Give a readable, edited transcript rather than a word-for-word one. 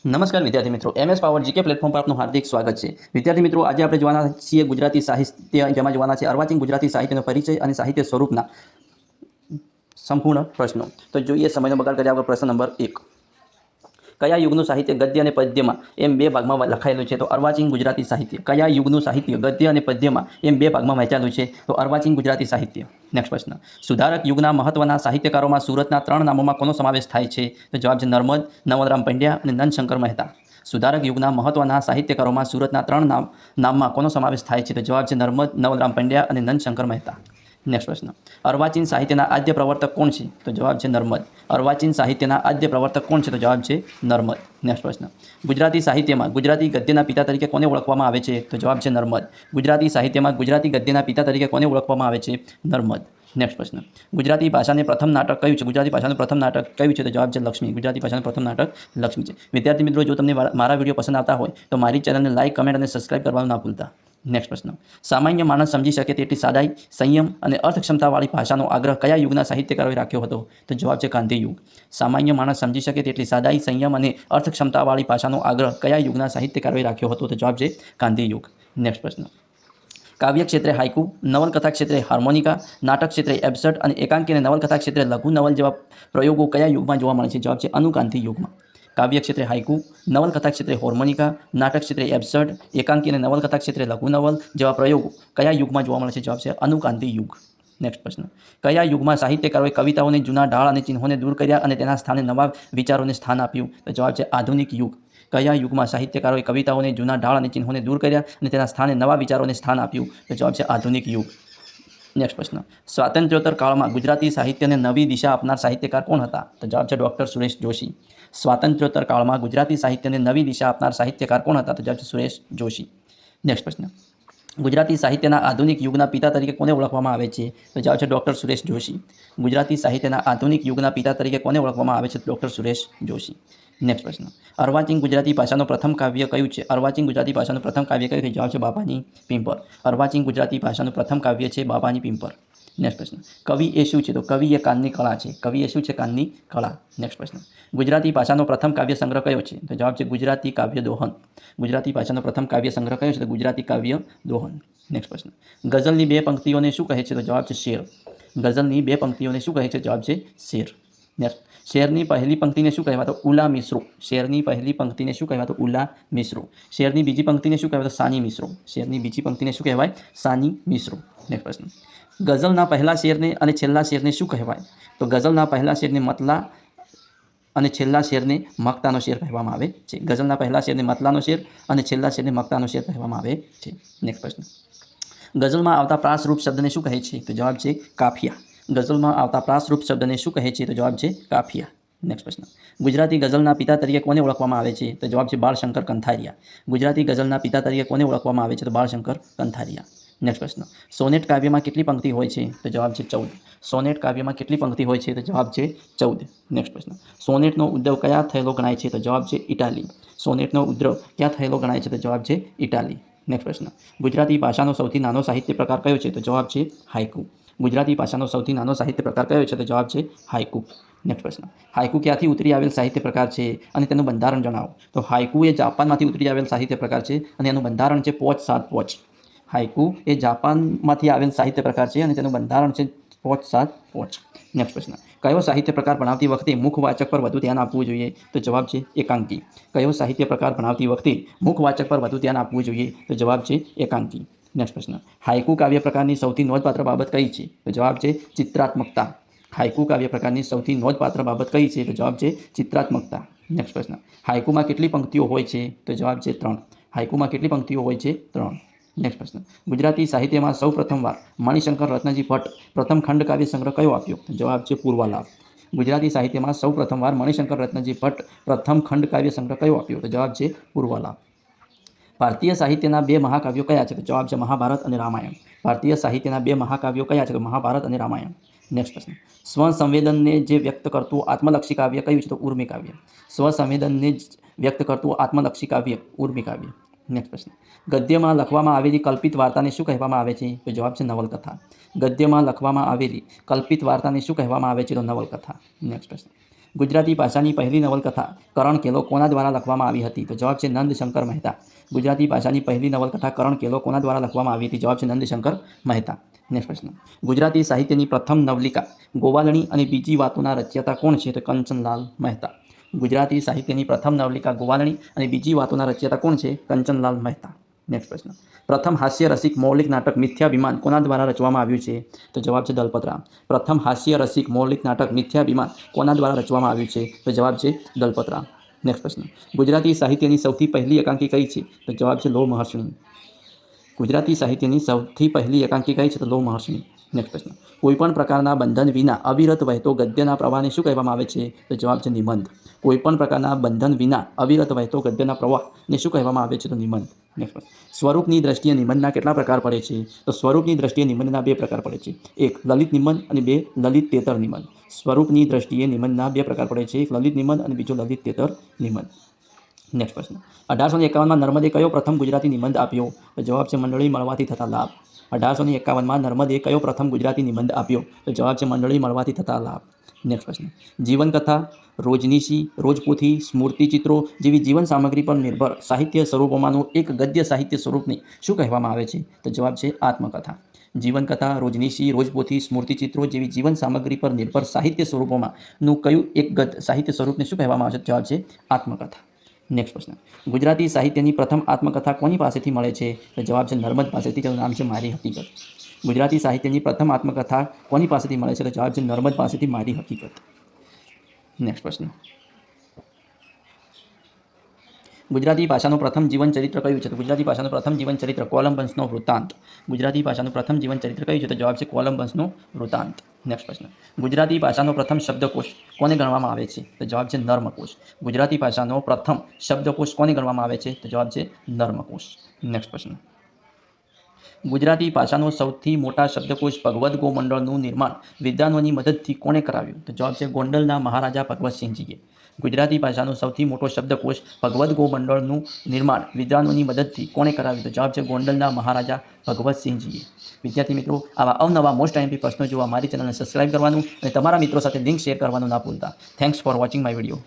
નમસ્કાર વિદ્યાર્થી મિત્રો, MS પાવર જીકે પ્લેટફોર્મ પર આપનું હાર્દિક સ્વાગત છે। વિદ્યાર્થી મિત્રો, આજે આપણે જોવાના છીએ ગુજરાતી સાહિત્ય, જેમાં જોવાના છે અર્વાચીન ગુજરાતી સાહિત્યનો પરિચય અને સાહિત્ય સ્વરૂપના સંપૂર્ણ પ્રશ્નો। તો જોઈએ, સમયનો બગાડ કર્યા વગર પ્રશ્ન નંબર 1। કયા યુગનું સાહિત્ય ગદ્ય અને પદ્યમાં એમ બે ભાગમાં લખાયેલું છે? તો અર્વાચીન ગુજરાતી સાહિત્ય। કયા યુગનું સાહિત્ય ગદ્ય અને પદ્યમાં એમ બે ભાગમાં વહેંચાયેલું છે? તો અર્વાચીન ગુજરાતી સાહિત્ય। નેક્સ્ટ પ્રશ્ન, સુધારક યુગના મહત્વના સાહિત્યકારોમાં સુરતના 3 નામોમાં કોનો સમાવેશ થાય છે? તો જવાબ છે નર્મદ, નવલરામ પંડ્યા અને નંદશંકર મહેતા। સુધારક યુગના મહત્વના સાહિત્યકારોમાં સુરતના 3 નામમાં કોનો સમાવેશ થાય છે? તો જવાબ છે નર્મદ, નવલરામ પંડ્યા અને નંદશંકર મહેતા। નેક્સ્ટ પ્રશ્ન, અર્વાચીન સાહિત્યના આદ્ય પ્રવર્તક કોણ છે? તો જવાબ છે નર્મદ। અર્વાચીન સાહિત્યના આદ્ય પ્રવર્તક કોણ છે? તો જવાબ છે નર્મદ। નેક્સ્ટ પ્રશ્ન, ગુજરાતી સાહિત્યમાં ગુજરાતી ગદ્યના પિતા તરીકે કોને ઓળખવામાં આવે છે? તો જવાબ છે નર્મદ। ગુજરાતી સાહિત્યમાં ગુજરાતી ગદ્યના પિતા તરીકે કોને ઓળખવામાં આવે છે? નર્મદ। નેક્સ્ટ પ્રશ્ન, ગુજરાતી ભાષાને પ્રથમ નાટક કયું છે? ગુજરાતી ભાષાનું પ્રથમ નાટક કયું છે? તો જવાબ છે લક્ષ્મી। ગુજરાતી ભાષાનું પ્રથમ નાટક લક્ષ્મી છે। વિદ્યાર્થી મિત્રો, જો તમને મારા વિડીયો પસંદ આવતા હોય તો મારી ચેનલને લાઇક, કમેન્ટ અને સબસ્ક્રાઇબ કરવાનું ના ભૂલતા। નેક્સ્ટ પ્રશ્ન, સામાન્ય માણસ સમજી શકે તેટલી સાદાઈ, સંયમ અને અર્થક્ષમતાવાળી ભાષાનો આગ્રહ કયા યુગના સાહિત્યકારોએ રાખ્યો હતો? તો જવાબ છે ગાંધી યુગ। સામાન્ય માણસ સમજી શકે તેટલી સાદાઈ, સંયમ અને અર્થક્ષમતાવાળી ભાષાનો આગ્રહ કયા યુગના સાહિત્યકારોએ રાખ્યો હતો? તો જવાબ છે ગાંધી યુગ। નેક્સ્ટ પ્રશ્ન, કાવ્ય ક્ષેત્રે હાઇકુ, નવલકથા ક્ષેત્રે હાર્મોનિકા, નાટક ક્ષેત્રે એબ્સર્ડ અને એકાંકી અને નવલકથા ક્ષેત્રે લઘુ નવલ જેવા પ્રયોગો કયા યુગમાં જોવા મળે છે? જવાબ છે અનુક્રાંતિ યુગમાં। કાવ્ય ક્ષેત્રે હાઇકુ, નવલકથા ક્ષેત્રે હાર્મોનિકા, નાટક ક્ષેત્રે એબ્સર્ડ, એકાંકી અને નવલકથા ક્ષેત્રે લઘુ નવલ જેવા પ્રયોગો કયા યુગમાં જોવા મળે છે? જવાબ છે અનુક્રાંતિ યુગ। નેક્સ્ટ પ્રશ્ન, કયા યુગમાં સાહિત્યકારોએ કવિતાઓને જૂના ઢાળ અને ચિહ્નોને દૂર કર્યા અને તેના સ્થાને નવા વિચારોને સ્થાન આપ્યું? તો જવાબ છે આધુનિક યુગ। કયા યુગમાં સાહિત્યકારોએ કવિતાઓને જૂના ઢાળ અને ચિહ્નોને દૂર કર્યા અને તેના સ્થાને નવા વિચારોને સ્થાન આપ્યું? તો જવાબ છે આધુનિક યુગ। નેક્સ્ટ પ્રશ્ન, સ્વાતંત્ર્યોત્તર કાળમાં ગુજરાતી સાહિત્યને નવી દિશા આપનાર સાહિત્યકાર કોણ હતા? તો જવાબ છે ડૉક્ટર સુરેશ જોશી। સ્વાતંત્ર્યોત્તર કાળમાં ગુજરાતી સાહિત્યને નવી દિશા આપનાર સાહિત્યકાર કોણ હતા? તો જવાબ છે સુરેશ જોશી। નેક્સ્ટ પ્રશ્ન, ગુજરાતી સાહિત્યના આધુનિક યુગના પિતા તરીકે કોને ઓળખવામાં આવે છે? તો જવાબ છે ડૉક્ટર સુરેશ જોશી। ગુજરાતી સાહિત્યના આધુનિક યુગના પિતા તરીકે કોને ઓળખવામાં આવે છે? ડૉક્ટર સુરેશ જોશી। નેક્સ્ટ પ્રશ્ન, અર્વાચીન ગુજરાતી ભાષાનું પ્રથમ કાવ્ય કયું છે? અર્વાચીન ગુજરાતી ભાષાનું પ્રથમ કાવ્ય કયું છે? જવાબ છે બાપાની પીંપર। અર્વાચીન ગુજરાતી ભાષાનું પ્રથમ કાવ્ય છે બાપાની પીંપર। નેક્સ્ટ પ્રશ્ન, કવિ એ શું છે? તો કવિ એ કાનની કળા છે। કવિ એ શું છે? કાનની કળા। નેક્સ્ટ પ્રશ્ન, ગુજરાતી ભાષાનો પ્રથમ કાવ્ય સંગ્રહ કયો છે? તો જવાબ છે ગુજરાતી કાવ્ય દોહન। ગુજરાતી ભાષાનો પ્રથમ કાવ્ય સંગ્રહ કયો છે? તો ગુજરાતી કાવ્ય દોહન। નેક્સ્ટ પ્રશ્ન, ગઝલની 2 પંક્તિઓને શું કહે છે? તો જવાબ છે શેર। ગઝલની 2 પંક્તિઓને શું કહે છે? જવાબ છે શેર। નેક્સ્ટ, શેરની પહેલી પંક્તિને શું કહેવાય? તો ઉલા મિશ્રો। શેરની પહેલી પંક્તિને શું કહેવાય? તો ઉલા મિશ્રો। શેરની બીજી પંક્તિને શું કહેવાય? તો સાની મિશ્રો। શેરની બીજી પંક્તિને શું કહેવાય? સાની મિશ્રો। નેક્સ્ટ પ્રશ્ન, ગઝલના પહેલા શેરને અને છેલ્લા શેરને શું કહેવાય? તો ગઝલના પહેલા શેરને મતલા અને છેલ્લા શેરને મક્તાનો શેર કહેવામાં આવે છે। ગઝલના પહેલા શેરને મતલાનો શેર અને છેલ્લા શેરને મક્તાનો શેર કહેવામાં આવે છે। નેક્સ્ટ પ્રશ્ન, ગઝલમાં આવતા પ્રાસરૂપ શબ્દને શું કહે છે? તો જવાબ છે કાફિયા। ગઝલમાં આવતા પ્રાસરૂપ શબ્દને શું કહે છે? તો જવાબ છે કાફિયા। નેક્સ્ટ પ્રશ્ન, ગુજરાતી ગઝલના પિતા તરીકે કોને ઓળખવામાં આવે છે? તો જવાબ છે બાળશંકર કંથારિયા। ગુજરાતી ગઝલના પિતા તરીકે કોને ઓળખવામાં આવે છે? તો બાળશંકર કંથારિયા। નેક્સ્ટ પ્રશ્ન, સોનેટ કાવ્યમાં કેટલી પંક્તિ હોય છે? તો જવાબ છે 14। સોનેટ કાવ્યમાં કેટલી પંક્તિ હોય છે? તો જવાબ છે 14। નેક્સ્ટ પ્રશ્ન, સોનેટનો ઉદ્ભવ કયા થયેલો ગણાય છે? તો જવાબ છે ઇટાલી। સોનેટનો ઉદ્ભવ ક્યાં થયેલો ગણાય છે? તો જવાબ છે ઇટાલી। નેક્સ્ટ પ્રશ્ન, ગુજરાતી ભાષાનો સૌથી નાનો સાહિત્ય પ્રકાર કયો છે? તો જવાબ છે હાઇકુ। ગુજરાતી ભાષાનો સૌથી નાનો સાહિત્ય પ્રકાર કયો છે? તો જવાબ છે હાઇકુ। નેક્સ્ટ પ્રશ્ન, હાઇકુ ક્યાંથી ઉતરી આવેલ સાહિત્ય પ્રકાર છે અને તેનું બંધારણ જણાવો? તો હાઇકુ એ જાપાનમાંથી ઉતરી આવેલ સાહિત્ય પ્રકાર છે અને એનું બંધારણ છે પોચ સાત પોચ। હાઇકુ એ જાપાનમાંથી આવેલ સાહિત્ય પ્રકાર છે અને તેનું બંધારણ છે પોચ સાત પોચ। નેક્સ્ટ પ્રશ્ન, કયો સાહિત્ય પ્રકાર ભણાવતી વખતે મુખવાચક પર વધુ ધ્યાન આપવું જોઈએ? તો જવાબ છે એકાંકી। કયો સાહિત્ય પ્રકાર ભણાવતી વખતે મુખવાચક પર વધુ ધ્યાન આપવું જોઈએ? તો જવાબ છે એકાંકી। નેક્સ્ટ પ્રશ્ન, હાઇકુ કાવ્ય પ્રકારની સૌથી નોંધપાત્ર બાબત કઈ છે? તો જવાબ છે ચિત્રાત્મકતા। હાઇકુ કાવ્ય પ્રકારની સૌથી નોંધપાત્ર બાબત કઈ છે? તો જવાબ છે ચિત્રાત્મકતા। નેક્સ્ટ પ્રશ્ન, હાઇકુમાં કેટલી પંક્તિઓ હોય છે? તો જવાબ છે 3। હાઇકુમાં કેટલી પંક્તિઓ હોય છે? 3। નેક્સ્ટ પ્રશ્ન, ગુજરાતી સાહિત્યમાં સૌ પ્રથમવાર મણિશંકર રત્નજી ભટ્ટ પ્રથમ ખંડ કાવ્ય સંગ્રહ કયો આપ્યો? તો જવાબ છે પૂર્વાલાપ। ગુજરાતી સાહિત્યમાં સૌ પ્રથમવાર મણિશંકર રત્નજી ભટ્ટ પ્રથમ ખંડ કાવ્ય સંગ્રહ કયો આપ્યો? તો જવાબ છે પૂર્વાલાપ। ભારતીય સાહિત્યના 2 મહાકાવ્યો કયા છે? તો જવાબ છે મહાભારત અને રામાયણ। ભારતીય સાહિત્યના 2 મહાકાવ્યો કયા છે? તો મહાભારત અને રામાયણ। નેક્સ્ટ પ્રશ્ન, સ્વસંવેદનને જે વ્યક્ત કરતું આત્મલક્ષી કાવ્ય કયું છે? તો ઉર્મી કાવ્ય। સ્વસંવેદનને જ વ્યક્ત કરતું આત્મલક્ષી કાવ્ય ઉર્મી કાવ્ય। નેક્સ્ટ પ્રશ્ન, ગદ્યમાં લખવામાં આવેલી કલ્પિત વાર્તાને શું કહેવામાં આવે છે? તો જવાબ છે નવલકથા। ગદ્યમાં લખવામાં આવેલી કલ્પિત વાર્તાને શું કહેવામાં આવે છે? તો નવલકથા। નેક્સ્ટ પ્રશ્ન, ગુજરાતી ભાષાની પહેલી નવલકથા કરણ કેલો કોના દ્વારા લખવામાં આવી હતી? તો જવાબ છે નંદશંકર મહેતા. ગુજરાતી ભાષાની પહેલી નવલકથા કરણ કેલો કોના દ્વારા લખવામાં આવી હતી? જવાબ છે નંદશંકર મહેતા. નેક્સ્ટ પ્રશ્ન. ગુજરાતી સાહિત્યની પ્રથમ નવલિકા ગોવાલણી અને બીજી વાતોના રચયિતા કોણ છે? તો કંચનલાલ મહેતા. ગુજરાતી સાહિત્યની પ્રથમ નવલિકા ગોવાલણી અને બીજી વાતોના રચયિતા કોણ છે? કંચનલાલ મહેતા. નેક્સ્ટ પ્રશ્ન. પ્રથમ હાસ્ય રસિક મૌલિક નાટક મિથ્યાભિમાન કોના દ્વારા રચવામાં આવ્યું છે? તો જવાબ છે દલપતરામ. પ્રથમ હાસ્ય રસિક મૌલિક નાટક મિથ્યાભિમાન કોના દ્વારા રચવામાં આવ્યું છે? તો જવાબ છે દલપતરામ. નેક્સ્ટ પ્રશ્ન. ગુજરાતી સાહિત્યની સૌથી પહેલી એકાંકી કઈ છે? તો જવાબ છે લોમહર્ષણી. ગુજરાતી સાહિત્યની સૌથી પહેલી એકાંકી કઈ છે? તો લોમહર્ષણી. નેક્સ્ટ પ્રશ્ન. કોઈપણ પ્રકારના બંધન વિના અવિરત વહેતો ગદ્યના પ્રવાહને શું કહેવામાં આવે છે? તો જવાબ છે નિબંધ. કોઈપણ પ્રકારના બંધન વિના અવિરત વહેતો ગદ્યના પ્રવાહને શું કહેવામાં આવે છે? તો નિબંધ. નેક્સ્ટ પ્રશ્ન. સ્વરૂપની દ્રષ્ટિએ નિબંધના કેટલા પ્રકાર પડે છે? તો સ્વરૂપની દ્રષ્ટિએ નિબંધના 2 પ્રકાર પડે છે. એક લલિત નિબંધ અને 2 લલિતેતર નિબંધ. સ્વરૂપની દ્રષ્ટિએ નિબંધના 2 પ્રકાર પડે છે. એક લલિત નિબંધ અને બીજો લલિતેતર નિબંધ. નેક્સ્ટ પ્રશ્ન. 1851માં નર્મદે કયો પ્રથમ ગુજરાતી નિબંધ આપ્યો? તો જવાબ છે મંડળી મળવાથી થતા લાભ. 1851માં નર્મદે કયો પ્રથમ ગુજરાતી નિબંધ આપ્યો? તો જવાબ છે મંડળી મળવાથી થતા લાભ. નેક્સ્ટ પ્રશ્ન. જીવનકથા, રોજનીશી, રોજપોથી, સ્મૃતિચિત્રો જેવી જીવન સામગ્રી પર નિર્ભર સાહિત્ય સ્વરૂપોમાંનું એક ગદ્ય સાહિત્ય સ્વરૂપને શું કહેવામાં આવે છે? તો જવાબ છે આત્મકથા. જીવનકથા, રોજનીશી, રોજપોથી, સ્મૃતિચિત્રો જેવી જીવન સામગ્રી પર નિર્ભર સાહિત્ય સ્વરૂપોમાંનું કયું એક ગદ્ય સાહિત્ય સ્વરૂપને શું કહેવામાં આવે છે? જવાબ છે આત્મકથા. નેક્સ્ટ પ્રશ્ન. ગુજરાતી સાહિત્યની પ્રથમ આત્મકથા કોની પાસેથી મળે છે? તો જવાબ છે નર્મદ પાસેથી, જેનું નામ છે મારી હકીકત. ગુજરાતી સાહિત્યની પ્રથમ આત્મકથા કોની પાસેથી મળે છે? તો જવાબ છે નર્મદ પાસેથી, મારી હકીકત. નેક્સ્ટ પ્રશ્ન. ગુજરાતી ભાષાનું પ્રથમ જીવન ચરિત્ર કયું છે? તો ગુજરાતી ભાષાનું પ્રથમ જીવન ચરિત્ર કોલંબસનો વૃત્તાંત. ગુજરાતી ભાષાનું પ્રથમ જીવન ચરિત્ર કયું છે? તો જવાબ છે કોલંબસનો વૃત્તાંત. નેક્સ્ટ પ્રશ્ન. ગુજરાતી ભાષાનો પ્રથમ શબ્દકોશ કોને ગણવામાં આવે છે? તો જવાબ છે નર્મકોશ. ગુજરાતી ભાષાનો પ્રથમ શબ્દકોશ કોને ગણવામાં આવે છે? તો જવાબ છે નર્મકોશ. નેક્સ્ટ પ્રશ્ન. ગુજરાતી ભાષાનો સૌથી મોટા શબ્દકોશ ભગવદ્ ગોમંડળનું નિર્માણ વિદ્વાનોની મદદથી કોણે કરાવ્યું? તો જવાબ છે ગોંડલના મહારાજા ભગવતસિંહજીએ. ગુજરાતી ભાષાનો સૌથી મોટો શબ્દકોશ ભગવદ્ ગોમંડળનું નિર્માણ વિદ્વાનોની મદદથી કોણે કરાવ્યું? તો જવાબ છે ગોંડલના મહારાજા ભગવતસિંહજીએ. વિદ્યાર્થી મિત્રો, આવા અવનવા મોસ્ટ આઈએમપી પ્રશ્નો જોવા મારી ચેનલને સબસ્ક્રાઇબ કરવાનું અને તમારા મિત્રો સાથે લિંક શેર કરવાનું ના ભૂલતા. Thanks for watching my video.